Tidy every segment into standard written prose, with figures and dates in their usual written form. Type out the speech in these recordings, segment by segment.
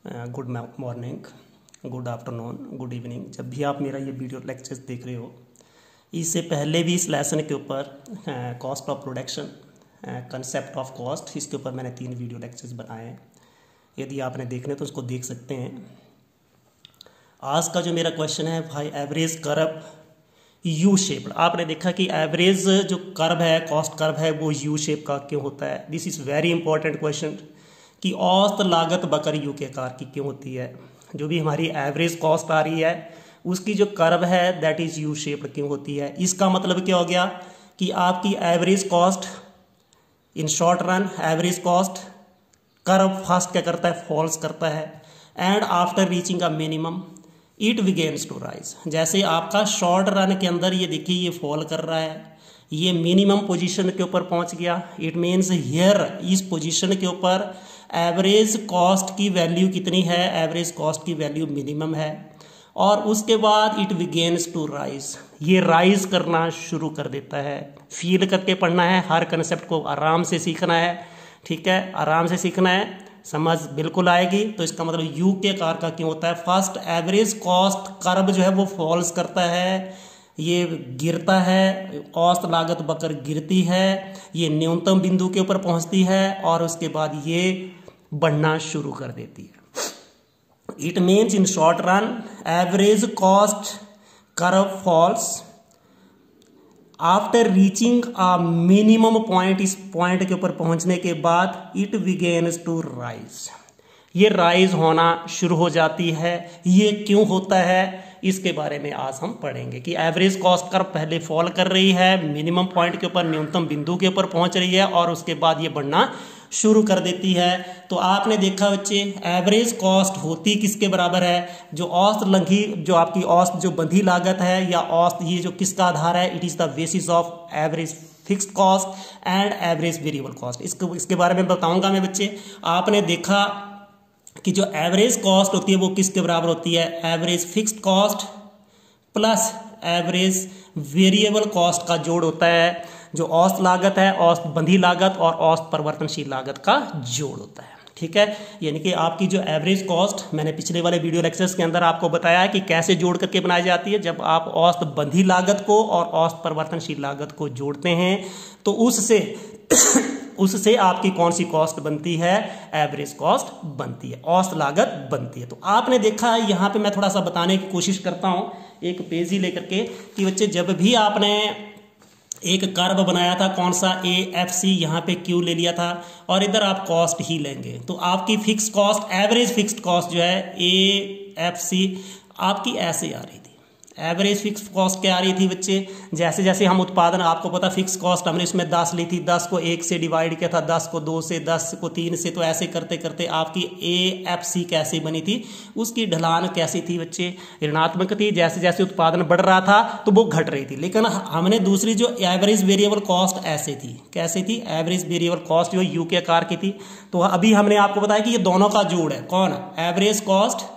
Good morning, good afternoon, good evening. जब भी आप मेरा ये वीडियो लेक्चर्स देख रहे हो, इससे पहले भी इस लेसन के ऊपर cost of production, concept of cost, इसके ऊपर मैंने 3 वीडियो लेक्चर्स बनाए हैं। यदि आपने देखने तो उसको देख सकते हैं। आज का जो मेरा क्वेश्चन है भाई, एवरेज कर्व यू शेप्ड। आपने देखा कि एवरेज जो कर्व है, कॉस्ट कर्व है, वो यू शेप का क्यों होता है। This is very important question कि औसत लागत बकर यू के आकार की क्यों होती है। जो भी हमारी एवरेज कॉस्ट आ रही है उसकी जो कर्व है दैट इज़ यू शेप्ड क्यों होती है। इसका मतलब क्या हो गया कि आपकी average cost in short run, average cost curve first क्या करता है, फॉल्स करता है, and after reaching a minimum it begins to rise. जैसे आपका शॉर्ट रन के अंदर ये देखिए ये फॉल कर रहा है, ये मिनिमम पोजीशन के ऊपर पहुंच गया। इट मीन्स हियर इस पोजीशन के ऊपर एवरेज कॉस्ट की वैल्यू कितनी है, एवरेज कॉस्ट की वैल्यू मिनिमम है, और उसके बाद इट बिगेन्स टू राइज, ये राइज करना शुरू कर देता है। फील करके पढ़ना है, हर कंसेप्ट को आराम से सीखना है, ठीक है, आराम से सीखना है, समझ बिल्कुल आएगी। तो इसका मतलब यू के आकार का क्यों होता है। फर्स्ट एवरेज कॉस्ट कर्व जो है वो फॉल्स करता है, ये गिरता है, औसत लागत बकर गिरती है, ये न्यूनतम बिंदु के ऊपर पहुंचती है और उसके बाद ये बढ़ना शुरू कर देती है। It means in short run average cost curve falls after reaching a minimum point. इस पॉइंट के ऊपर पहुंचने के बाद इट बिगेन्स टू राइज, ये राइज होना शुरू हो जाती है। ये क्यों होता है इसके बारे में आज हम पढ़ेंगे कि एवरेज कॉस्ट कर्व पहले फॉल कर रही है, मिनिमम पॉइंट के ऊपर, न्यूनतम बिंदु के ऊपर पहुंच रही है और उसके बाद ये बढ़ना शुरू कर देती है। तो आपने देखा बच्चे, एवरेज कॉस्ट होती किसके बराबर है, जो औसत लंघी, जो आपकी औसत जो बंधी लागत है या औसत, ये जो किसका आधार है, it is the basis of average fixed cost and average variable cost. इसके बारे में बताऊंगा मैं बच्चे। आपने देखा कि जो एवरेज कॉस्ट होती है वो किसके बराबर होती है, average fixed cost plus average variable cost का जोड़ होता है। जो औसत लागत है, औसत बंधी लागत और औसत परिवर्तनशील लागत का जोड़ होता है, ठीक है। यानी कि आपकी जो एवरेज कॉस्ट, मैंने पिछले वाले वीडियो लेक्चर्स के अंदर आपको बताया कि कैसे जोड़ करके बनाई जाती है। जब आप औसत बंधी लागत को और औसत परिवर्तनशील लागत को जोड़ते हैं तो उससे आपकी कौन सी कॉस्ट बनती है, एवरेज कॉस्ट बनती है, औसत लागत बनती है। तो आपने देखा, यहाँ पे मैं थोड़ा सा बताने की कोशिश करता हूँ एक पेज ही लेकर के कि बच्चे, जब भी आपने एक कर्व बनाया था, कौन सा, AFC, यहाँ पे Q ले लिया था और इधर आप कॉस्ट ही लेंगे, तो आपकी fix cost, average fixed cost जो है AFC आपकी ऐसे आ रही थी। एवरेज फिक्स कॉस्ट क्या आ रही थी बच्चे, जैसे जैसे हम उत्पादन, आपको पता फिक्स कॉस्ट हमने इसमें 10 ली थी, 10 को 1 से डिवाइड किया था, 10 को 2 से, 10 को 3 से, तो ऐसे करते करते आपकी AFC कैसे बनी थी, उसकी ढलान कैसी थी बच्चे, ऋणात्मक थी। जैसे जैसे उत्पादन बढ़ रहा था तो वो घट रही थी। लेकिन हमने दूसरी जो एवरेज वेरिएबल कॉस्ट ऐसे थी, कैसे थी, एवरेज वेरिएबल कॉस्ट जो यू के आकार की थी। तो अभी हमने आपको बताया कि ये दोनों का जोड़ है, कौन, एवरेज कॉस्ट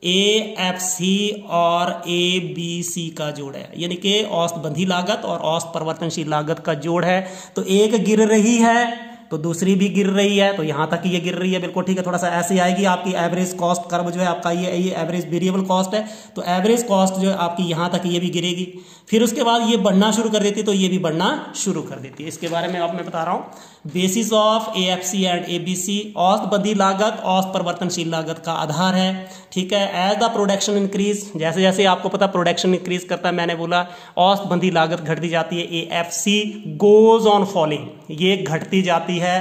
AFC और ABC का जोड़ है, यानी कि औसत बंधी लागत और औसत परिवर्तनशील लागत का जोड़ है। तो एक गिर रही है तो दूसरी भी गिर रही है, तो यहां तक ये गिर रही है, बिल्कुल ठीक है। थोड़ा सा ऐसे आएगी आपकी एवरेज कॉस्ट कर्व जो है आपका, ये एवरेज वेरिएबल कॉस्ट है, तो एवरेज कॉस्ट जो है आपकी यहां तक ये भी गिरेगी, फिर उसके बाद ये बढ़ना शुरू कर देती है, तो ये भी बढ़ना शुरू कर देती है। इसके बारे में अब मैं बता रहा हूं। Basis of AFC and ABC, औसत बंधी लागत औसत परिवर्तनशील लागत का आधार है, ठीक है। एज द प्रोडक्शन इंक्रीज, जैसे जैसे आपको पता प्रोडक्शन इंक्रीज करता है, मैंने बोला औसत बंधी लागत घटती जाती है, AFC गोज ऑन फॉलिंग, ये घटती जाती है,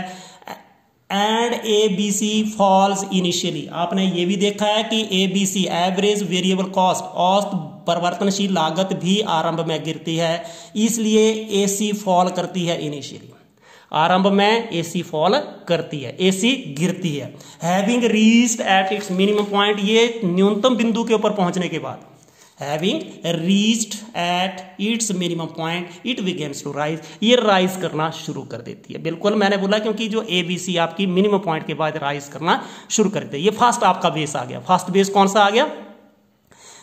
एंड ABC फॉल्स इनिशियली। आपने ये भी देखा है कि ABC एवरेज वेरिएबल कॉस्ट, औसत परिवर्तनशील लागत भी आरंभ में गिरती है, इसलिए AC फॉल करती है इनिशियली, आरंभ में AC फॉल करती है, AC गिरती है। Having reached at its minimum point, ये न्यूनतम बिंदु के ऊपर पहुंचने के बाद, having reached at its minimum point it begins to rise, ये राइज करना शुरू कर देती है। बिल्कुल मैंने बोला, क्योंकि जो ABC आपकी मिनिमम पॉइंट के बाद राइज करना शुरू कर देती है। ये फर्स्ट आपका बेस आ गया। फर्स्ट बेस कौन सा आ गया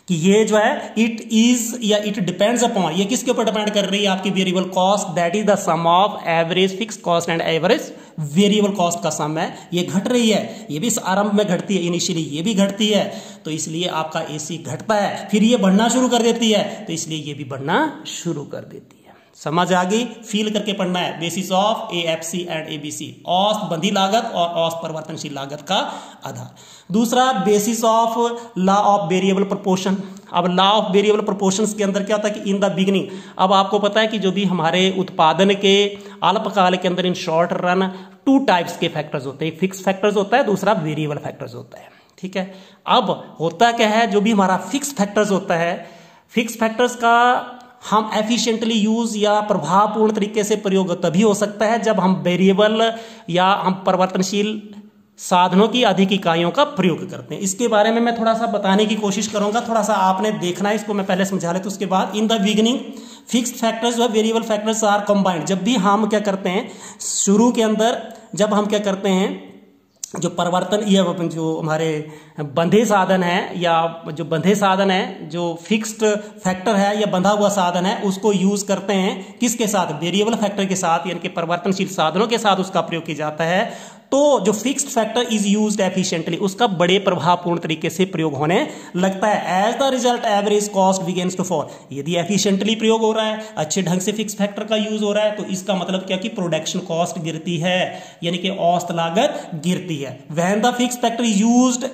कि ये जो है इट इज या इट डिपेंड्स अपॉन, ये किसके ऊपर डिपेंड कर रही है, आपकी variable cost, that is the sum of average fix cost and average variable cost का सम है। ये घट रही है, ये भी आरंभ में घटती है, इनिशियली ये भी घटती है, तो इसलिए आपका एसी घटता है, फिर ये बढ़ना शुरू कर देती है, तो इसलिए ये भी बढ़ना शुरू कर देती है। समझ आ गई? फील करके पढ़ना है। Basis of AFC and ABC, औसत बंधी लागत और औसत परिवर्तनशील लागत का आधार। दूसरा basis of law of variable proportion. अब लॉ ऑफ वेरिएबल प्रोपोर्शंस के अंदर क्या होता है कि इन द बिगिनिंग, अब आपको पता है कि जो भी हमारे उत्पादन के अल्पकाल के अंदर इन शॉर्ट रन 2 टाइप्स के फैक्टर्स होते हैं, फिक्स फैक्टर्स होता है, दूसरा वेरिएबल फैक्टर्स होता है। ठीक है, अब होता क्या है, जो भी हमारा फिक्स फैक्टर्स होता है, फिक्स फैक्टर्स का हम एफिशिएंटली यूज या प्रभावपूर्ण तरीके से प्रयोग तभी हो सकता है जब हम वेरिएबल या हम परिवर्तनशील साधनों की अधिक इकाइयों का प्रयोग करते हैं। इसके बारे में मैं थोड़ा सा बताने की कोशिश करूंगा, थोड़ा सा आपने देखना है, इसको मैं पहले समझा लेता हूं उसके बाद। In the beginning fixed factors व वेरिएबल फैक्टर्स आर कंबाइंड। जब भी हम क्या करते हैं, शुरू के अंदर जब हम क्या करते हैं, जो परिवर्तन या जो हमारे बंधे साधन है या जो बंधे साधन है, जो फिक्स्ड फैक्टर है या बंधा हुआ साधन है, उसको यूज करते हैं किसके साथ, वेरिएबल फैक्टर के साथ, यानी कि परिवर्तनशील साधनों के साथ उसका प्रयोग किया जाता है। तो जो fixed factor is used efficiently, उसका बड़े प्रभावपूर्ण तरीके से प्रयोग होने लगता है। As the result average cost begins to fall. यदि एफिशिएंटली प्रयोग हो रहा है, अच्छे ढंग से फिक्स फैक्टर का यूज हो रहा है, तो इसका मतलब क्या कि प्रोडक्शन कॉस्ट गिरती है, यानी कि औसत लागत गिरती है। When the fix factor is used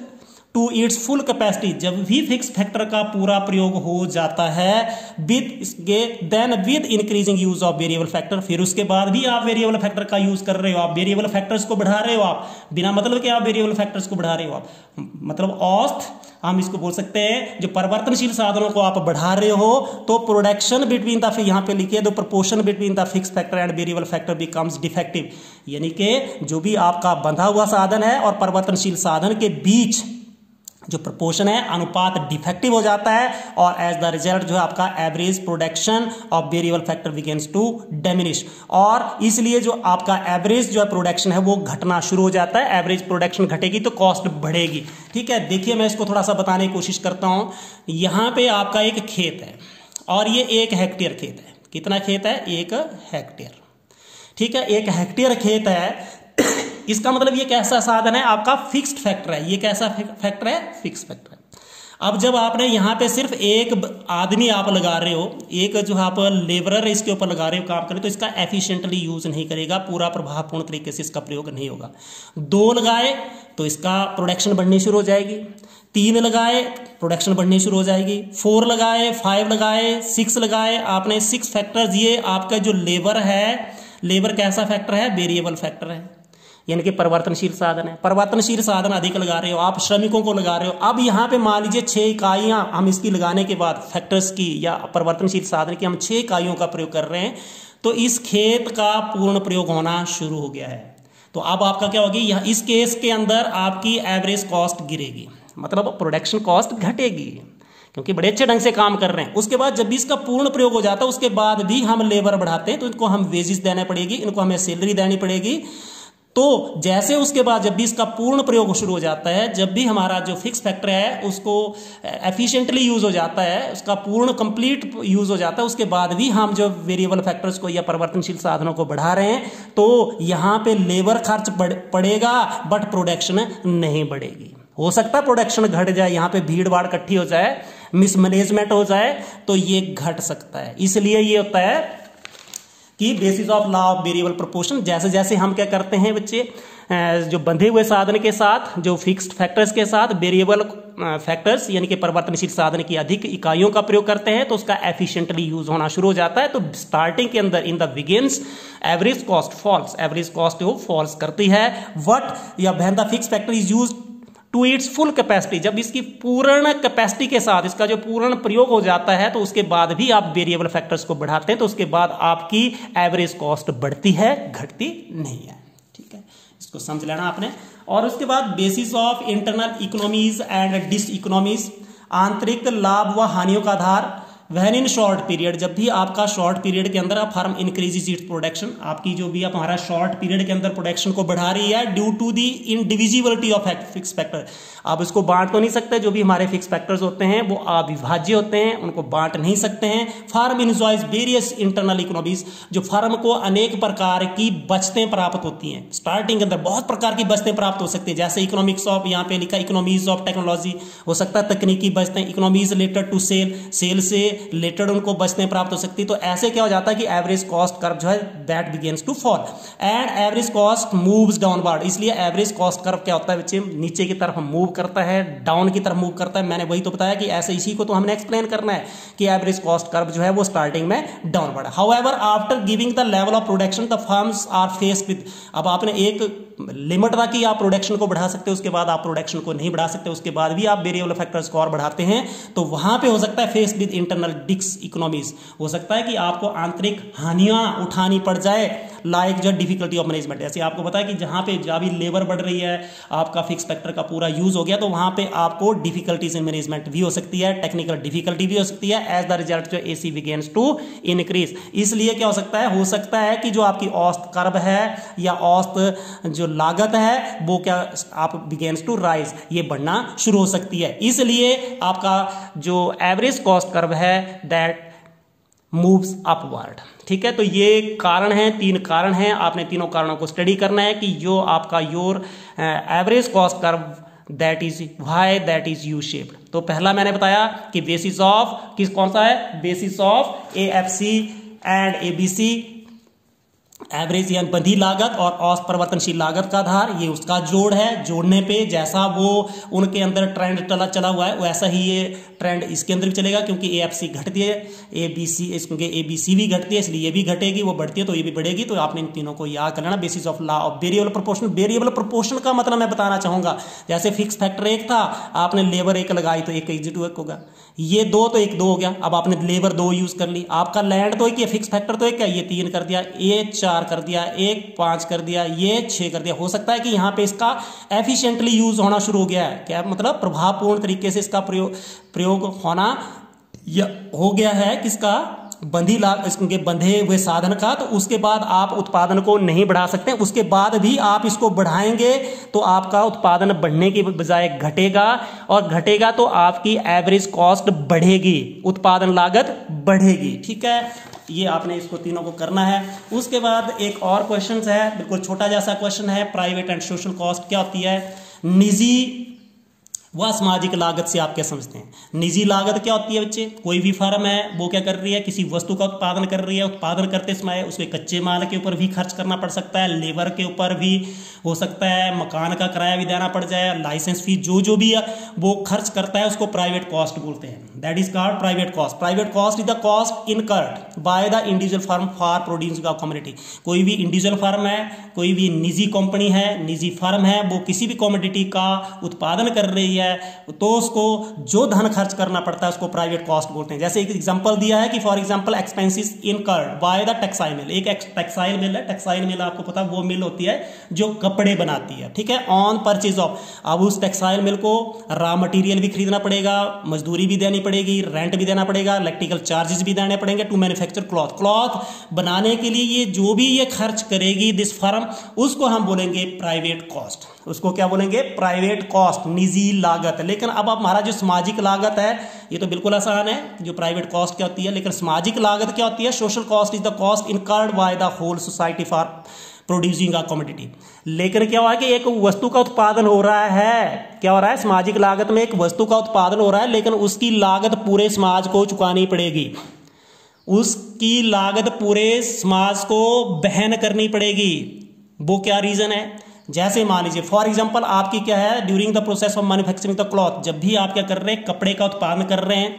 to its full capacity, जब भी फिक्स फैक्टर का पूरा प्रयोग हो जाता है then with increasing use of variable factor, फिर उसके बाद भी आप वेरिएबल फैक्टर का यूज कर रहे हो, आप वेरिएबल फैक्टर्स को बढ़ा रहे हो, आप बिना मतलब के आप वेरिएबल फैक्टर्स को बढ़ा रहे हो, आप मतलब औसत हम इसको बोल सकते हैं, जो परिवर्तनशील साधनों को आप बढ़ा रहे हो, तो प्रोडक्शन बिटवीन द, यहाँ पे लिखिए, the proportion between the fix factor and variable factor becomes defective, यानी कि जो भी आपका बंधा हुआ साधन है और परिवर्तनशील साधन के बीच जो प्रोपोर्शन है, अनुपात डिफेक्टिव हो जाता है, और एज द रिजल्ट जो है आपका average production of variable factor begins to diminish, और इसलिए जो आपका एवरेज जो है प्रोडक्शन है वो घटना शुरू हो जाता है। एवरेज प्रोडक्शन घटेगी तो कॉस्ट बढ़ेगी। ठीक है, देखिए मैं इसको थोड़ा सा बताने की कोशिश करता हूं। यहां पे आपका एक खेत है और ये 1 हेक्टेयर खेत है। कितना खेत है? 1 हेक्टेयर। ठीक है, 1 हेक्टेयर खेत है। इसका मतलब ये कैसा साधन है? आपका फिक्स्ड फैक्टर है। ये कैसा फैक्टर है? फिक्स फैक्टर है। अब जब आपने यहाँ पे सिर्फ एक आदमी आप लगा रहे हो, एक जो आप लेबरर इसके ऊपर लगा रहे हो काम करें, तो इसका एफिशिएंटली यूज नहीं करेगा, पूरा प्रभावपूर्ण तरीके से इसका प्रयोग नहीं होगा। 2 लगाए तो इसका प्रोडक्शन बढ़नी शुरू हो जाएगी, 3 लगाए प्रोडक्शन बढ़नी शुरू हो जाएगी, 4 लगाए, 5 लगाए, 6 लगाए, आपने 6 फैक्टर्स, ये आपका जो लेबर है, लेबर कैसा फैक्टर है? वेरिएबल फैक्टर है, यानी कि परिवर्तनशील साधन है। परिवर्तनशील साधन अधिक लगा रहे हो, आप श्रमिकों को लगा रहे हो। अब यहाँ पे मान लीजिए 6 इकाइयां हम इसकी लगाने के बाद फैक्टर्स की या परिवर्तनशील साधन की हम 6 इकाइयों का प्रयोग कर रहे हैं, तो इस खेत का पूर्ण प्रयोग होना शुरू हो गया है। तो अब आपका क्या होगी, यहाँ इस केस के अंदर आपकी एवरेज कॉस्ट गिरेगी, मतलब प्रोडक्शन कॉस्ट घटेगी, क्योंकि बड़े अच्छे ढंग से काम कर रहे हैं। उसके बाद जब भी इसका पूर्ण प्रयोग हो जाता है, उसके बाद भी हम लेबर बढ़ाते हैं, तो इनको हम वेजेस देने पड़ेगी, इनको हमें सैलरी देनी पड़ेगी। तो जैसे उसके बाद जब भी इसका पूर्ण प्रयोग शुरू हो जाता है, जब भी हमारा जो फिक्स फैक्टर है उसको एफिशिएंटली यूज हो जाता है, उसका पूर्ण कंप्लीट यूज हो जाता है, उसके बाद भी हम जो वेरिएबल फैक्टर्स को या परिवर्तनशील साधनों को बढ़ा रहे हैं, तो यहाँ पे लेबर खर्च पड़ेगा बट प्रोडक्शन नहीं बढ़ेगी। हो सकता है प्रोडक्शन घट जाए, यहाँ पे भीड़ भाड़ इकट्ठी हो जाए, मिसमैनेजमेंट हो जाए, तो ये घट सकता है। इसलिए ये होता है कि basis of law of variable proportion, जैसे जैसे हम क्या करते हैं बच्चे, जो बंधे हुए साधन के साथ, जो फिक्स्ड फैक्टर्स के साथ वेरिएबल फैक्टर्स यानी कि परिवर्तनशील साधन की अधिक इकाइयों का प्रयोग करते हैं, तो उसका एफिशिएंटली यूज होना शुरू हो जाता है। तो स्टार्टिंग के अंदर in the begins average cost falls, average cost वो फॉल्स करती है। व्हाट या when the fixed factor is used to its full capacity, जब इसकी पूर्ण कैपेसिटी के साथ इसका जो पूर्ण प्रयोग हो जाता है, तो उसके बाद भी आप वेरिएबल फैक्टर्स को बढ़ाते हैं, तो उसके बाद आपकी एवरेज कॉस्ट बढ़ती है, घटती नहीं है। ठीक है, इसको समझ लेना आपने। और उसके बाद basis of internal economies and diseconomies, आंतरिक लाभ व हानियों का आधार व्हेन इन शॉर्ट पीरियड, जब भी आपका शॉर्ट पीरियड के अंदर फर्म इंक्रीजेस इट्स प्रोडक्शन, आपकी जो भी आप हमारा शॉर्ट पीरियड के अंदर प्रोडक्शन को बढ़ा रही है due to the indivisibility of fix factor. आप इसको बांट तो नहीं सकते, जो भी हमारे फिक्स फैक्टर्स होते हैं वो अविभाज्य होते हैं, उनको बांट नहीं सकते हैं। Firm enjoys various internal economies, जो फर्म को अनेक प्रकार की बचतें प्राप्त होती हैं। स्टार्टिंग के अंदर बहुत प्रकार की बचतें प्राप्त हो सकती है, जैसे इकोनॉमिक्स ऑफ, यहाँ पे लिखा इकोनॉमीज ऑफ टेक्नोलॉजी, हो सकता है तकनीकी बचतें, economies related to sale, sale से रिलेटेड उनको बचतें प्राप्त हो सकती है। तो ऐसे क्या हो जाता है कि एवरेज कॉस्ट कर्व जो है that begins to fall and average cost moves downward. इसलिए एवरेज कॉस्ट कर्व क्या होता है बच्चे, नीचे की तरफ मूव करता है, डाउन की तरफ मूव करता है। मैंने वही तो बताया कि ऐसे इसी को तो हमने एक्सप्लेन करना है कि एवरेज कॉस्ट कर्व जो है वो स्टार्टिंग में डाउनवर्ड है। However after giving the level of production the firms are faced with, अब आपने एक लिमिट था कि आप प्रोडक्शन को बढ़ा सकते हो, उसके बाद आप प्रोडक्शन को नहीं बढ़ा सकते, उसके बाद भी आप वेरिएबल फैक्टर्स को और बढ़ाते हैं, तो वहां पे हो सकता है face with internal Dix economies, हो सकता है कि आपको आंतरिक हानियां उठानी पड़ जाए, लाइक जो डिफिकल्टी ऑफ मैनेजमेंट। जैसे आपको पता है कि जहां पे जहां भी लेबर बढ़ रही है, आपका फिक्स फैक्टर का पूरा यूज हो गया, तो वहां पे आपको डिफिकल्टीज इन मैनेजमेंट भी हो सकती है, टेक्निकल डिफिकल्टी भी हो सकती है, एज द रिजल्ट जो एसी बिगिंस टू इंक्रीज। इसलिए क्या हो सकता है कि जो आपकी औसत कर्व है या औसत जो लागत है वो क्या आप बिगिंस टू राइज, ये बढ़ना शुरू हो सकती है। इसलिए आपका जो एवरेज कॉस्ट कर्व है दैट मूव्स अपवर्ड। ठीक है, तो ये कारण है, 3 कारण हैं, आपने तीनों कारणों को स्टडी करना है कि जो आपका your average cost curve that is why that is U shaped. तो पहला मैंने बताया कि बेसिस ऑफ कौन सा है, basis of AFC and ABC, average या बंधी लागत और औसत परिवर्तनशील लागत का आधार, ये उसका जोड़ है। जोड़ने पे जैसा वो उनके अंदर ट्रेंड चला हुआ है वैसा ही ये ट्रेंड इसके अंदर भी चलेगा, क्योंकि एएफसी घटती है, एबीसी क्योंकि एबीसी भी घटती है इसलिए ये भी घटेगी, वो बढ़ती है तो ये भी बढ़ेगी। तो आपने इन तीनों को याद कर लेना। Basis of law of variable proportion, variable proportion का मतलब मैं बताना चाहूंगा, जैसे फिक्स फैक्टर 1 था, आपने लेबर 1 लगाई तो 1 होगा, ये 2 तो 1 2 हो गया, अब आपने लेबर 2 यूज कर ली, आपका लैंड तो 1 है, फिक्स फैक्टर तो 1 है, ये 3 कर दिया, ये 4 कर दिया, 1 5 कर दिया, ये 6 कर दिया। हो सकता है कि यहां पे इसका एफिशिएंटली यूज होना शुरू हो गया है, क्या मतलब प्रभावपूर्ण तरीके से इसका प्रयोग होना या हो गया है किसका, इसके बंधे हुए साधन का। तो उसके बाद आप उत्पादन को नहीं बढ़ा सकते, उसके बाद भी आप इसको बढ़ाएंगे तो आपका उत्पादन बढ़ने की बजाय घटेगा, और घटेगा तो आपकी एवरेज कॉस्ट बढ़ेगी, उत्पादन लागत बढ़ेगी। ठीक है, ये आपने इसको तीनों को करना है। उसके बाद एक और क्वेश्चन है, बिल्कुल छोटा जैसा क्वेश्चन है, प्राइवेट एंड सोशल कॉस्ट क्या होती है, निजी व सामाजिक लागत से आप क्या समझते हैं। निजी लागत क्या होती है बच्चे, कोई भी फर्म है वो क्या कर रही है, किसी वस्तु का उत्पादन कर रही है, उत्पादन करते समय उसके कच्चे माल के ऊपर भी खर्च करना पड़ सकता है, लेबर के ऊपर भी हो सकता है, मकान का किराया भी देना पड़ जाए, लाइसेंस फीस जो भी है वो खर्च करता है, उसको प्राइवेट कॉस्ट बोलते हैं, that is called private cost. Private cost is the cost incurred by the individual firm for producing of commodity. कोई भी इंडिविजुअल फर्म है, कोई भी निजी कंपनी है, निजी फर्म है, वो किसी भी कमोडिटी का उत्पादन कर रही है तो उसको जो धन खर्च करना पड़ता है उसको प्राइवेट कॉस्ट बोलते हैं। जैसे एक एग्जांपल दिया है कि for example expenses incurred by the textile mill. एक टेक्सटाइल मिल है, टेक्सटाइल मिल आपको पता वो मिल होती है जो कपड़े बनाती है, ठीक है, ऑन परचेज ऑफ। अब उस टेक्सटाइल मिल को रॉ मटेरियल भी खरीदना पड़ेगा, मजदूरी भी देनी पड़ेगी, रेंट भी देना पड़ेगा, इलेक्ट्रिकल चार्जेस भी देने पड़ेंगे टू मैन्युफैक्चर क्लॉथ। क्लॉथ बनाने के लिए ये जो भी ये खर्च करेगी दिस फर्म, उसको हम बोलेंगे प्राइवेट कॉस्ट। उसको क्या बोलेंगे, प्राइवेट कॉस्ट, निजी लागत। लेकिन अब हमारा जो सामाजिक लागत है ये तो बिल्कुल आसान है, जो प्राइवेट कॉस्ट क्या होती है, लेकिन सामाजिक लागत क्या होती है, social cost is the cost incurred by the whole society for producing a commodity. लेकिन क्या हुआ है कि एक वस्तु का उत्पादन हो रहा है, क्या हो रहा है, सामाजिक लागत में एक वस्तु का उत्पादन हो रहा है, लेकिन उसकी लागत पूरे समाज को चुकानी पड़ेगी, उसकी लागत पूरे समाज को वहन करनी पड़ेगी। वो क्या रीजन है, जैसे मान लीजिए फॉर एग्जांपल आपकी क्या है, during the process of manufacturing the cloth, जब भी आप क्या कर रहे हैं, कपड़े का उत्पादन कर रहे हैं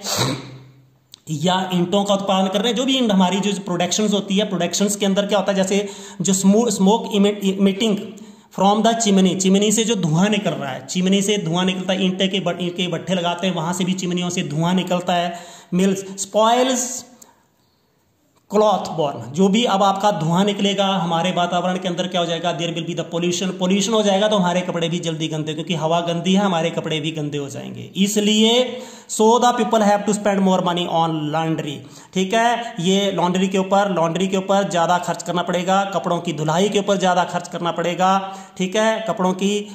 या ईंटों का उत्पादन कर रहे हैं, जो भी हमारी जो प्रोडक्शंस होती है, प्रोडक्शंस के अंदर क्या होता है, जैसे जो smoke emitting from the chimney, chimney से जो धुआं निकल रहा है, चिमनी से धुआं निकलता है, ईंटे के भट्ठे लगाते हैं, वहां से भी चिमनियों से धुआं निकलता है, मिल्स स्पॉइल्स क्लॉथ बॉर्न, जो भी अब आपका धुआं निकलेगा हमारे वातावरण के अंदर क्या हो जाएगा, there will be the pollution हो जाएगा, तो हमारे कपड़े भी जल्दी गंदे, क्योंकि हवा गंदी है हमारे कपड़े भी गंदे हो जाएंगे। इसलिए so the people have to spend more money on laundry. ठीक है, ये लॉन्ड्री के ऊपर ज्यादा खर्च करना पड़ेगा, कपड़ों की धुलाई के ऊपर ज्यादा खर्च करना पड़ेगा। ठीक है, कपड़ों की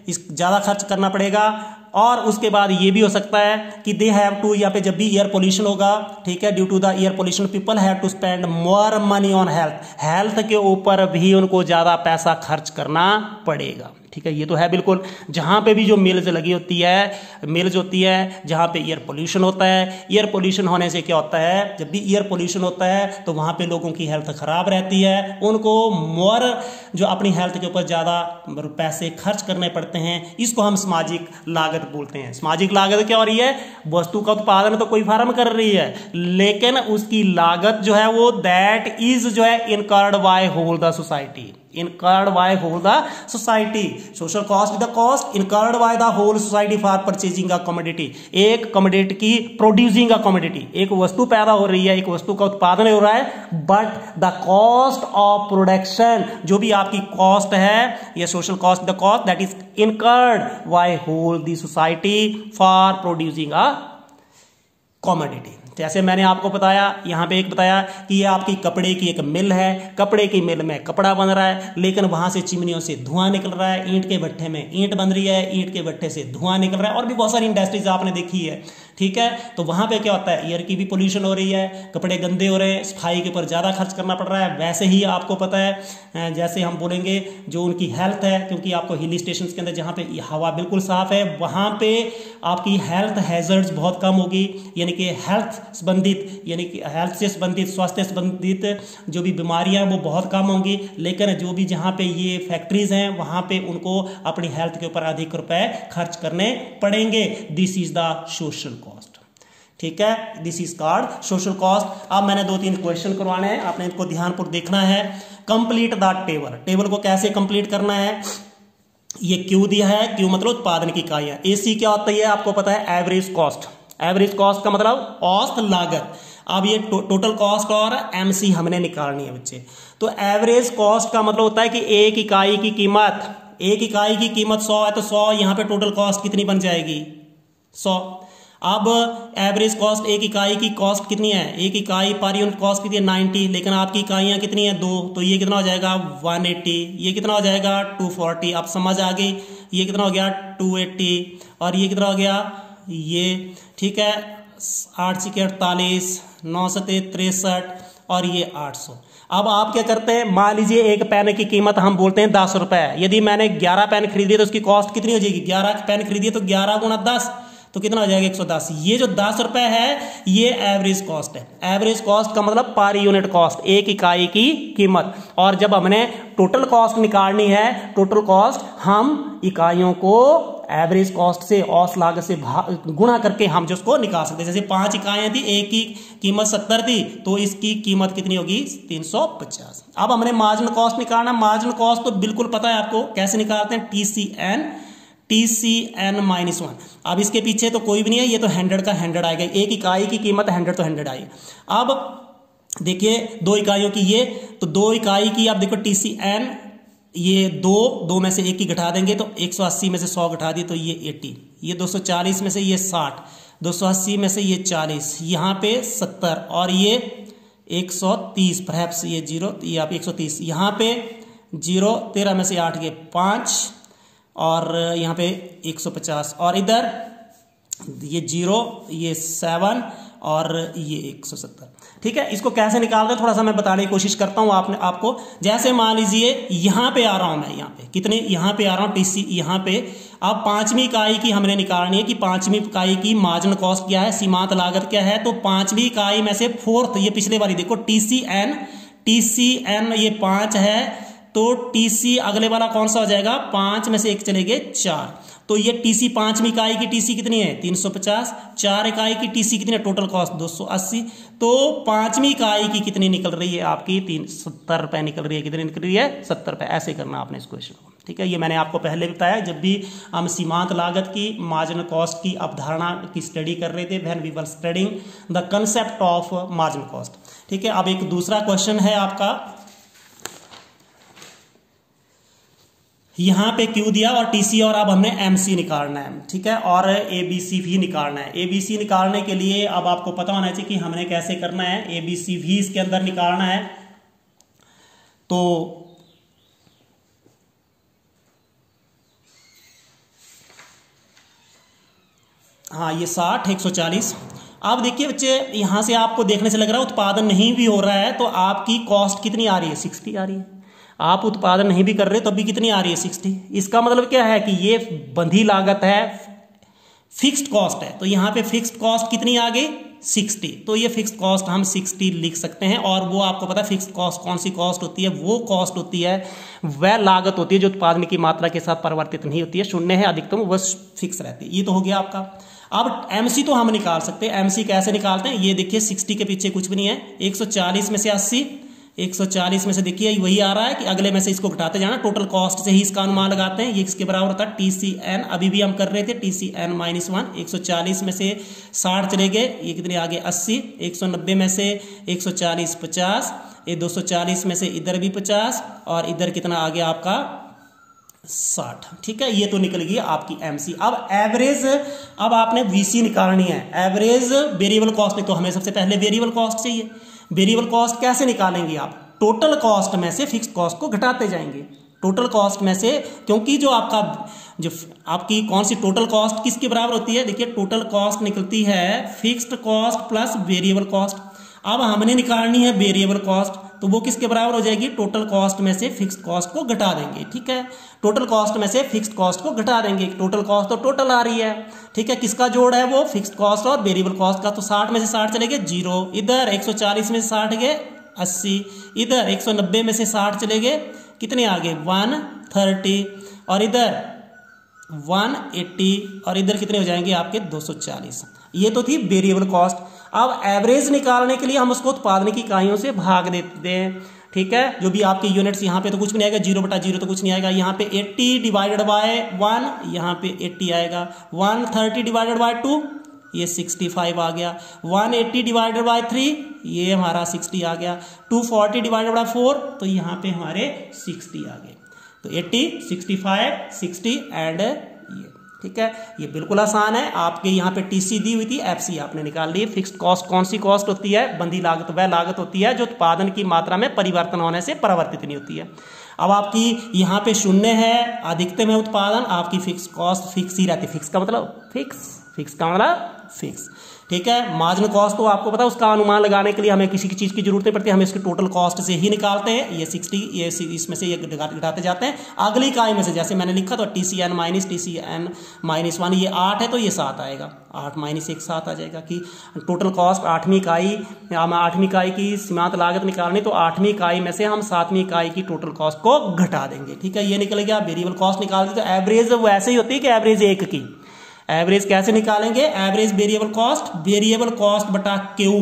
ज्यादा खर्च करना पड़ेगा। और उसके बाद ये भी हो सकता है कि दे हैव टू, यहाँ पे जब भी एयर पोल्यूशन होगा, ठीक है, due to the air pollution people have to spend more money on health के ऊपर भी उनको ज्यादा पैसा खर्च करना पड़ेगा। ठीक है, ये तो है बिल्कुल। जहां पे भी जो मिल्स लगी होती है जहां पे एयर पोल्यूशन होता है, एयर पोल्यूशन होने से क्या होता है, जब भी एयर पोल्यूशन होता है तो वहां पे लोगों की हेल्थ खराब रहती है, उनको मोर जो अपनी हेल्थ के ऊपर ज्यादा पैसे खर्च करने पड़ते हैं। इसको हम सामाजिक लागत बोलते हैं। सामाजिक लागत क्या हो रही है, वस्तु का उत्पादन तो कोई फर्म कर रही है, लेकिन उसकी लागत जो है वो दैट इज जो है incurred by whole the society, incurred by whole the society। social cost is the cost incurred by the whole society for purchasing a commodity। एक commodity की producing a commodity, एक वस्तु पैदा हो रही है, एक वस्तु का उत्पादन हो रहा है, but the cost of production, जो भी आपकी cost है, ये social cost the cost that is incurred by whole the society for producing a commodity। जैसे मैंने आपको बताया, यहाँ पे एक बताया कि ये आपकी कपड़े की एक मिल है, कपड़े की मिल में कपड़ा बन रहा है, लेकिन वहां से चिमनियों से धुआं निकल रहा है, ईंट के भट्ठे में ईंट बन रही है, ईंट के भट्ठे से धुआं निकल रहा है, और भी बहुत सारी इंडस्ट्रीज आपने देखी है। ठीक है, तो वहां पे क्या होता है, एयर की भी पोल्यूशन हो रही है, कपड़े गंदे हो रहे हैं, सफाई के ऊपर ज्यादा खर्च करना पड़ रहा है। वैसे ही आपको पता है, जैसे हम बोलेंगे जो उनकी हेल्थ है, क्योंकि आपको हिल स्टेशन के अंदर जहाँ पे हवा बिल्कुल साफ है, वहां पे आपकी हेल्थ हैजर्ड्स बहुत कम होगी, यानी कि हेल्थ संबंधित, यानी कि हेल्थ से संबंधित, स्वास्थ्य संबंधित जो भी बीमारियां वो बहुत कम होंगी। लेकिन जो भी जहाँ पे ये फैक्ट्रीज हैं वहां पे उनको अपनी हेल्थ के ऊपर अधिक रुपए खर्च करने पड़ेंगे। This is the social cost. ठीक है, this is called social cost. अब मैंने 2-3 क्वेश्चन करवाने हैं, आपने इनको ध्यानपूर्वक देखना है। कंप्लीट द टेबल, टेबल को कैसे कंप्लीट करना है, ये क्यू दिया है, क्यू मतलब उत्पादन की इकाइयां, एसी क्या होता है आपको पता है, एवरेज कॉस्ट। एवरेज कॉस्ट का मतलब औसत लागत। अब ये टोटल कॉस्ट और एमसी हमने निकालनी है बच्चे। तो एवरेज कॉस्ट का मतलब होता है कि एक इकाई की कीमत 100 है, तो 100 यहां पे टोटल कॉस्ट कितनी बन जाएगी, 100। अब एवरेज कॉस्ट, एक इकाई की कॉस्ट कितनी है, एक इकाई पर यूनिट कॉस्ट कितनी है 90, लेकिन आपकी इकाइयां कितनी है 2, तो ये कितना हो जाएगा 180, ये कितना हो जाएगा 240। आप समझ आ गई, ये कितना हो गया 280, और ये कितना हो गया ये, ठीक है, 8 × 48, 9 × 63, और ये 800। अब आप क्या करते हैं, मान लीजिए एक पेन की कीमत हम बोलते हैं 10 रुपए, यदि मैंने 11 पेन खरीदे तो उसकी कॉस्ट कितनी हो जाएगी, 11 पेन खरीदिए तो 11 × 10 तो कितना हो जाएगा 110। ये जो 10 रुपए है ये एवरेज कॉस्ट है। एवरेज कॉस्ट का मतलब पर यूनिट कॉस्ट, एक इकाई की कीमत। और जब हमने टोटल कॉस्ट निकालनी है, टोटल कॉस्ट हम इकाइयों को एवरेज कॉस्ट से, औसत लागत से गुणा करके हम जो उसको निकाल सकते हैं। जैसे 5 इकाइयां थी, एक की कीमत 70 थी, तो इसकी कीमत कितनी होगी 350। अब हमने मार्जिनल कॉस्ट निकालना। मार्जिनल कॉस्ट तो बिल्कुल पता है आपको, कैसे निकालते हैं, TCN-1। अब इसके पीछे तो कोई भी नहीं है, ये तो 100 का 100 आएगा, एक इकाई की कीमत 100 तो 100 आई। अब देखिए 2 इकाइयों की ये, तो 2 इकाई की आप देखो TCN, ये 2 में से एक की घटा देंगे तो 180 में से 100 घटा दिए तो ये 80, ये 240 में से ये 60, 280 में से ये 40, यहाँ पे 70, और ये 130, परहैप्स ये 0, ये आप 130, यहाँ पे 0, 13 में से 8 गए 5, और यहाँ पे 150, और इधर ये 0, ये 7, और ये 170। ठीक है, इसको कैसे निकालते हैं थोड़ा सा मैं बताने की कोशिश करता हूं आपको। जैसे मान लीजिए यहां पे आ रहा हूं मैं, यहाँ पे कितने, यहां पे आ रहा हूं TC, यहाँ पे अब 5वीं इकाई की हमने निकालनी है कि 5वीं इकाई की मार्जिनल कॉस्ट क्या है, सीमांत लागत क्या है। तो 5वीं इकाई में से 4th, ये पिछले वाली देखो TCN ये 5 है, तो TC अगले वाला कौन सा हो जाएगा, 5 में से 1 चले गए 4, तो ये TC 5वीं इकाई की TC कितनी है 350, 4 इकाई की TC कितनी है, टोटल कॉस्ट 280, तो 5वीं इकाई की कितनी निकल रही है आपकी 70 रुपए निकल रही है, कितनी निकल रही है 70 रुपए। ऐसे करना आपने इस क्वेश्चन को। ठीक है, ये मैंने आपको पहले बताया जब भी हम सीमांत लागत की, मार्जिनल कॉस्ट की अवधारणा की स्टडी कर रहे थे, when we were studying the concept of marginal cost. ठीक है, अब एक दूसरा क्वेश्चन है आपका, यहाँ पे क्यू दिया और टीसी और अब हमने एमसी निकालना है, ठीक है, और एबीसी भी निकालना है। एबीसी निकालने के लिए अब आपको पता होना चाहिए कि हमने कैसे करना है। एबीसी भी इसके अंदर निकालना है। तो हाँ, ये 60 140। अब देखिए बच्चे, यहां से आपको देखने से लग रहा है उत्पादन नहीं भी हो रहा है तो आपकी कॉस्ट कितनी आ रही है, 60 आ रही है। आप उत्पादन नहीं भी कर रहे तो अभी कितनी आ रही है, 60। इसका मतलब क्या है कि ये बंधी लागत है, फिक्स्ड कॉस्ट है। तो यहाँ पे फिक्स्ड कॉस्ट कितनी आ गई, 60। तो ये फिक्स्ड कॉस्ट हम 60 लिख सकते हैं। और वो आपको पता है फिक्स्ड कॉस्ट कौन सी कॉस्ट होती है, वो कॉस्ट होती है, वह लागत होती है जो उत्पादन की मात्रा के साथ परिवर्तित नहीं होती है, शून्य है अधिकतम, वह फिक्स रहती है। ये तो हो गया आपका। अब एमसी तो हम निकाल सकते हैं। एमसी कैसे निकालते हैं, ये देखिए 60 के पीछे कुछ भी नहीं है, 140 में से 80, 140 में से देखिए वही आ रहा है कि अगले में से इसको घटाते जाना, टोटल कॉस्ट से ही इसका अनुमान लगाते हैं। ये इसके बराबर होता है TCN, अभी भी हम कर रहे थे TCN -1। 140 में से 60 चले गए, ये कितने आ गए 80। 190 में से 140 50, ये 240 में से इधर भी 50 और इधर कितना आ गया आपका 60, ठीक है। ये तो निकल गई आपकी एमसी। अब एवरेज, अब आपने वीसी निकालनी है, एवरेज वेरिएबल कॉस्ट में। तो हमें सबसे पहले वेरिएबल कॉस्ट चाहिए। वेरिएबल कॉस्ट कैसे निकालेंगे आप, टोटल कॉस्ट में से फिक्स्ड कॉस्ट को घटाते जाएंगे। टोटल कॉस्ट में से, क्योंकि जो आपकी कौन सी टोटल कॉस्ट किसके बराबर होती है, देखिए टोटल कॉस्ट निकलती है fixed cost plus variable cost. अब हमने निकालनी है वेरिएबल कॉस्ट, तो वो किसके बराबर हो जाएगी, टोटल कॉस्ट में से फिक्स्ड कॉस्ट को घटा देंगे, ठीक है। टोटल कॉस्ट में से फिक्स्ड कॉस्ट को घटा देंगे। टोटल कॉस्ट तो टोटल आ रही है, ठीक है। किसका जोड़ है वो, फिक्स्ड कॉस्ट और वेरिएबल कॉस्ट का। तो 60 में से 60 चले गए 0, इधर 140 में से 60 गए 80, इधर 190 में से 60 चले गए कितने आ गए 130, और इधर 180, और इधर कितने हो जाएंगे आपके 240। ये तो थी वेरिएबल कॉस्ट। अब एवरेज निकालने के लिए हम उसको उत्पादन की इकाइयों से भाग देते हैं, ठीक है। जो भी आपके यूनिट्स, यहाँ पे तो कुछ भी नहीं आएगा, 0/0 तो कुछ नहीं आएगा। यहाँ पे 80 डिवाइडेड बाय 1, यहाँ पे 80 आएगा। 130 डिवाइडेड बाय 2, ये 65 आ गया। 180 डिवाइडेड बाय 3, ये हमारा 60 आ गया। 240 डिवाइडेड बाय 4, तो यहाँ पे हमारे 60 आ गए। तो 80, 65, 60 एंड ये, ठीक है। ये बिल्कुल आसान है। आपके यहाँ पे टीसी दी हुई थी, एफसी आपने निकाल ली। फिक्स्ड कॉस्ट कौन सी कॉस्ट होती है, बंधी लागत वह लागत होती है जो उत्पादन की मात्रा में परिवर्तन होने से परावर्तित नहीं होती है। अब आपकी यहाँ पे शून्य है, अधिकतम है उत्पादन, आपकी फिक्स कॉस्ट फिक्स ही रहती है। फिक्स का मतलब फिक्स का मतलब फिक्स, ठीक है। मार्जिनल कॉस्ट तो आपको पता है, उसका अनुमान लगाने के लिए हमें किसी की चीज की जरूरत नहीं पड़ती, हमें इसकी टोटल कॉस्ट से ही निकालते हैं। ये 60, ये इसमें से ये घटाते जाते हैं। अगली इकाई में से जैसे मैंने लिखा तो TCN -1, ये 8 है तो ये 7 आएगा, 8 - 1 7 आ जाएगा। कि टोटल कॉस्ट 8वीं इकाई की सीमांत लागत निकालनी, तो 8वीं इकाई में से हम 7वीं इकाई की टोटल कॉस्ट को घटा देंगे, ठीक है। ये निकल गया। वेरिएबल कॉस्ट निकाल दी। तो एवरेज वैसे ही होती है कि एवरेज 1 की। एवरेज कैसे निकालेंगे, एवरेज वेरिएबल कॉस्ट बटा क्यू,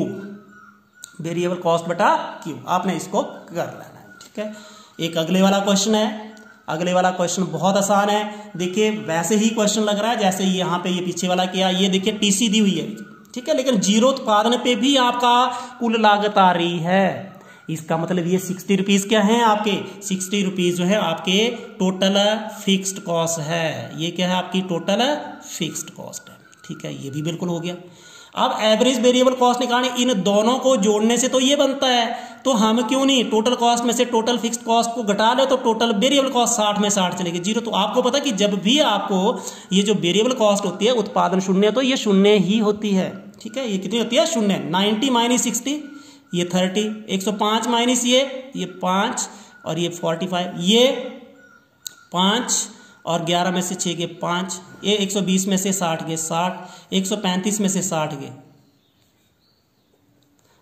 वेरिएबल कॉस्ट बटा क्यू, आपने इसको कर लेना है, ठीक है। एक अगले वाला क्वेश्चन है। अगले वाला क्वेश्चन बहुत आसान है। देखिए वैसे ही क्वेश्चन लग रहा है जैसे यहाँ पे ये पीछे वाला किया। ये देखिए टीसी दी हुई है, ठीक है, लेकिन 0 उत्पादन पे भी आपका कुल लागत आ रही है। इसका मतलब ये 60 रुपीज क्या है आपके, 60 रुपीज जो है आपके टोटल फिक्स्ड कॉस्ट है। ये क्या है आपकी टोटल फिक्स्ड कॉस्ट है, ठीक है। ये भी बिल्कुल हो गया। अब एवरेज वेरिएबल कॉस्ट निकालने, इन दोनों को जोड़ने से तो ये बनता है, तो हम क्यों नहीं टोटल कॉस्ट में से टोटल फिक्स्ड कॉस्ट को घटा ले, तो टोटल वेरिएबल कॉस्ट 60 में 60 चलेगी 0। तो आपको पता कि जब भी आपको ये जो वेरिएबल कॉस्ट होती है उत्पादन शून्य, तो ये शून्य ही होती है, ठीक है। ये कितनी होती है, शून्य। 90 - 60, ये 30, 105 माइनस ये 5 और ये 45, ये 5 और 11 में से 6 गए 5, ये 120 में से 60 गए 60, 135 में से 60 गए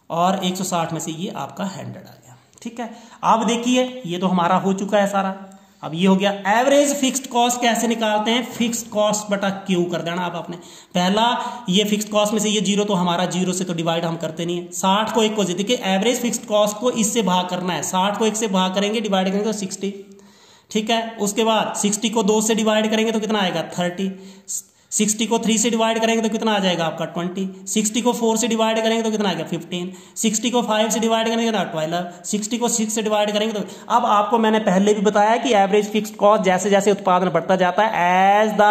और 160 में से ये आपका 100 आ गया, ठीक है। अब देखिए ये तो हमारा हो चुका है सारा। अब ये हो गया। एवरेज फिक्स्ड कॉस्ट कैसे निकालते हैं, फिक्स्ड कॉस्ट बटा क्यू कर देना आप आपने। पहला ये फिक्स्ड कॉस्ट में से ये 0, तो हमारा 0 से तो डिवाइड हम करते नहीं है। 60 को 1 को, देखिए एवरेज फिक्स्ड कॉस्ट को इससे भाग करना है। 60 को 1 से भाग करेंगे, डिवाइड करेंगे तो 60, ठीक है। उसके बाद 60 को 2 से डिवाइड करेंगे तो कितना आएगा 30, 60 को 3 से डिवाइड करेंगे तो कितना आ जाएगा आपका 20, 60 को 4 से डिवाइड करेंगे तो कितना आ गया 15, 60 को 5 से डिवाइड करेंगे तो 12, 60 को 6 से डिवाइड करेंगे तो अब आपको मैंने पहले भी बताया कि एवरेज फिक्स्ड कॉस्ट जैसे जैसे उत्पादन बढ़ता जाता है as the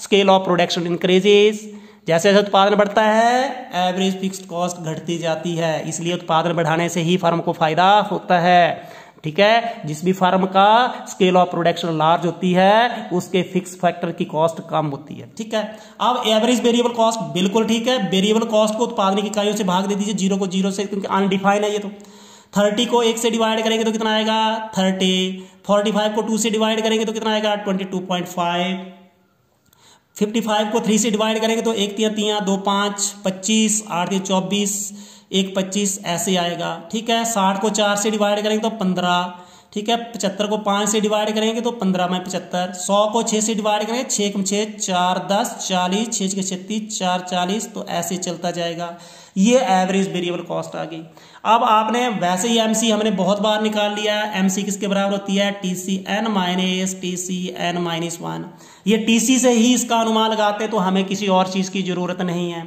scale of production increases, जैसे जैसे उत्पादन बढ़ता है एवरेज फिक्स्ड कॉस्ट घटती जाती है, इसलिए उत्पादन बढ़ाने से ही फर्म को फायदा होता है। ठीक है, जिस भी फर्म का स्केल ऑफ प्रोडक्शन लार्ज होती है उसके फिक्स फैक्टर की कॉस्ट कम होती है। ठीक है, अब एवरेज वेरिएबल कॉस्ट बिल्कुल ठीक है, वेरिएबल कॉस्ट को उत्पादन की इकाइयों से भाग दे दीजिए, 0 को 0 से, क्योंकि अनडिफाइन है ये तो। 30 को 1 से डिवाइड करेंगे तो कितना आएगा 30, 45 को 2 से डिवाइड करेंगे तो कितना आएगा 22.5, 55 को 3 से डिवाइड करेंगे तो 1 3 3 2 5 25, 8 3 24, 1 25 ऐसे आएगा। ठीक है, 60 को 4 से डिवाइड करेंगे तो 15, ठीक है, 75 को 5 से डिवाइड करेंगे तो 15 में 75, 100 को 6 से डिवाइड करेंगे 6 को 6 4 10 40, 6 के 36 4 40, तो ऐसे चलता जाएगा। ये एवरेज वेरिएबल कॉस्ट आ गई। अब आपने वैसे ही एमसी हमने बहुत बार निकाल लिया, एमसी किसके बराबर होती है TCN माइनस TCN माइनस 1, ये TC से ही इसका अनुमान लगाते तो हमें किसी और चीज की जरूरत नहीं है।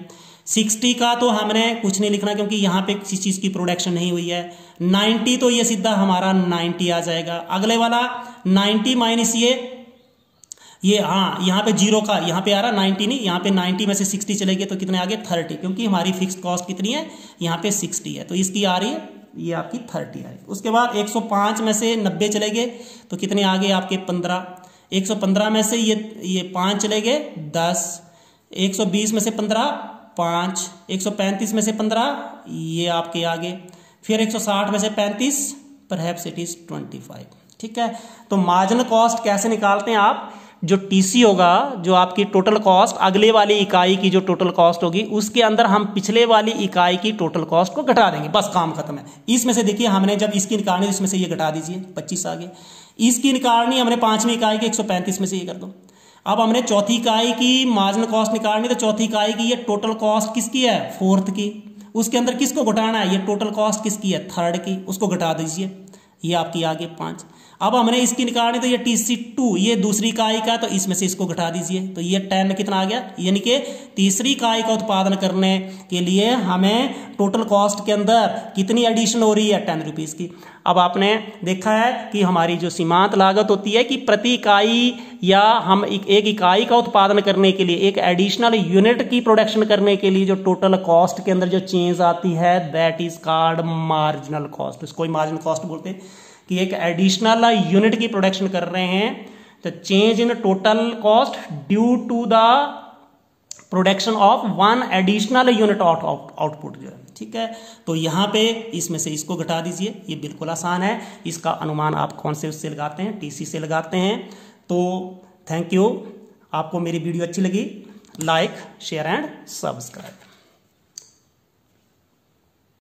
60 का तो हमने कुछ नहीं लिखना क्योंकि यहाँ पे किसी चीज की प्रोडक्शन नहीं हुई है। 90 तो ये सीधा हमारा 90 आ जाएगा। अगले वाला 90 माइनस ये हाँ यहाँ पे 0 का यहाँ पे आ रहा 90 नहीं, यहाँ पे 90 में से 60 चलेगी तो कितने आगे 30, क्योंकि हमारी फिक्स्ड कॉस्ट कितनी है यहाँ पे 60 है तो इसकी आ रही है ये आपकी 30 आ रही है। उसके बाद 105 में से 90 चले गए तो कितने आगे आपके 15, 115 में से ये 5 चले गए 10, 120 में से 15 5, 135 में से 15 ये आपके आगे, फिर 160 में से 35 परहैप्स इट इज 25। ठीक है, तो मार्जिनल कॉस्ट कैसे निकालते हैं आप, जो टीसी होगा, जो आपकी टोटल कॉस्ट अगले वाली इकाई की जो टोटल कॉस्ट होगी उसके अंदर हम पिछले वाली इकाई की टोटल कॉस्ट को घटा देंगे, बस काम खत्म है। इसमें से देखिए हमने जब इसकी निकालनी तो इसमें से ये घटा दीजिए 25 आगे, इसकी निकालनी हमने 5वीं इकाई की 135 में से ये कर दो। अब हमने चौथी इकाई की मार्जिनल कॉस्ट निकालनी तो चौथी इकाई की ये टोटल कॉस्ट किसकी है 4th की, उसके अंदर किसको घटाना है, ये टोटल कॉस्ट किसकी है 3rd की, उसको घटा दीजिए, ये आपकी आगे 5। अब हमने इसकी निकालनी तो ये TC2 ये दूसरी इकाई का, तो इसमें से इसको घटा दीजिए तो ये 10 में कितना आ गया, यानी कि तीसरी इकाई का उत्पादन करने के लिए हमें टोटल कॉस्ट के अंदर कितनी एडिशन हो रही है 10 रुपीज की। अब आपने देखा है कि हमारी जो सीमांत लागत होती है कि प्रति इकाई या हम एक इकाई का उत्पादन करने के लिए एक एडिशनल यूनिट की प्रोडक्शन करने के लिए जो टोटल कॉस्ट के अंदर जो चेंज आती है that is called marginal cost. इसको ही मार्जिनल कॉस्ट बोलते हैं कि एक एडिशनल यूनिट की प्रोडक्शन कर रहे हैं तो change in total cost due to the production of 1 additional unit output जो है। ठीक है, तो यहाँ पे इसमें से इसको घटा दीजिए, ये बिल्कुल आसान है। इसका अनुमान आप कौन से उससे लगाते हैं, टीसी से लगाते हैं। तो थैंक यू, आपको मेरी वीडियो अच्छी लगी, लाइक शेयर एंड सब्सक्राइब।